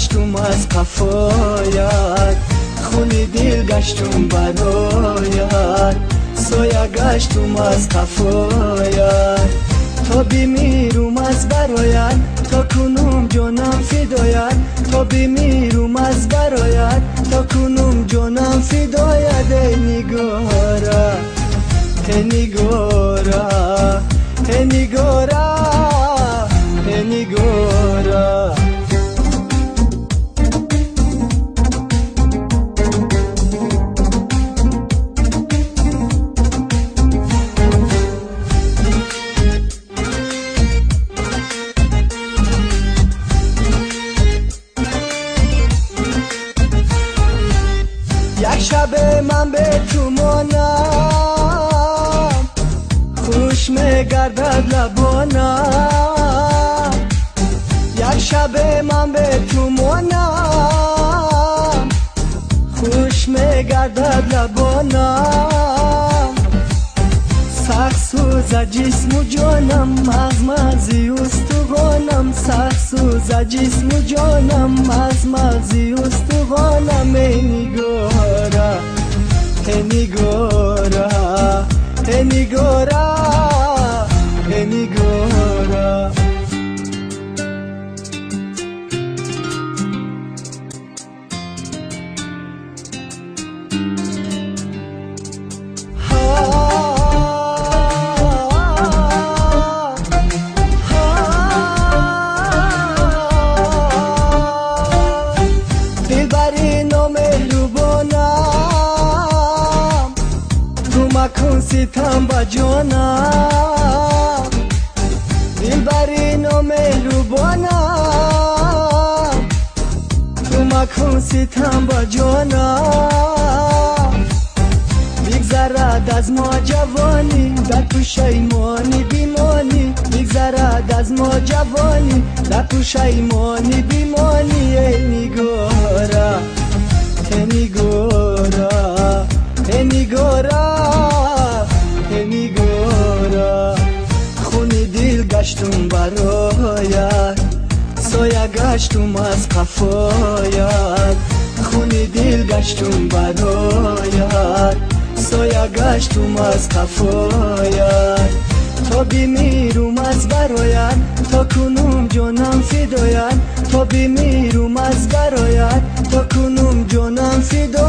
گشتم از قفایت، خونی دل گشتم برایت، سایه گشتم از قفایت. تا بمیرم از برایت، تا کنم جانم فدایت، تا بمیرم از برایت، تا کنم جانم فدایت. ای نگارا ای نگارا ای نگارا ای نگارا. یک شب من به تو مانم، خوش میگردد لبانم. یک شب من به تو مانم، خوش میگردد لبانم. سخت سوز جسم و جانم، مغزی استخوانم. سخت سوز جسم و جانم، مغزی استخوانم. ای نگارا ای نگارا ای نگارا ای نگارا. مکن ستم با جانم، دلبری نامهربانم. تو مکن ستم با جانم، بگذرد از ما جوانی، در پشیمانی بیمانی. بگذرد از ما جوانی، در پشیمانی بیمانی. ای نگارا ای نگارا ای نگارا ای نگارا. خونی دل گشتم برایت، سایه گشتم از قفایت. خونی دل گشتم برایت، سایه گشتم از قفایت. تا بمیرم از برایت، تا کنم جانم فدایت. تا بمیرم از برایت، تا کنم جانم فدایت.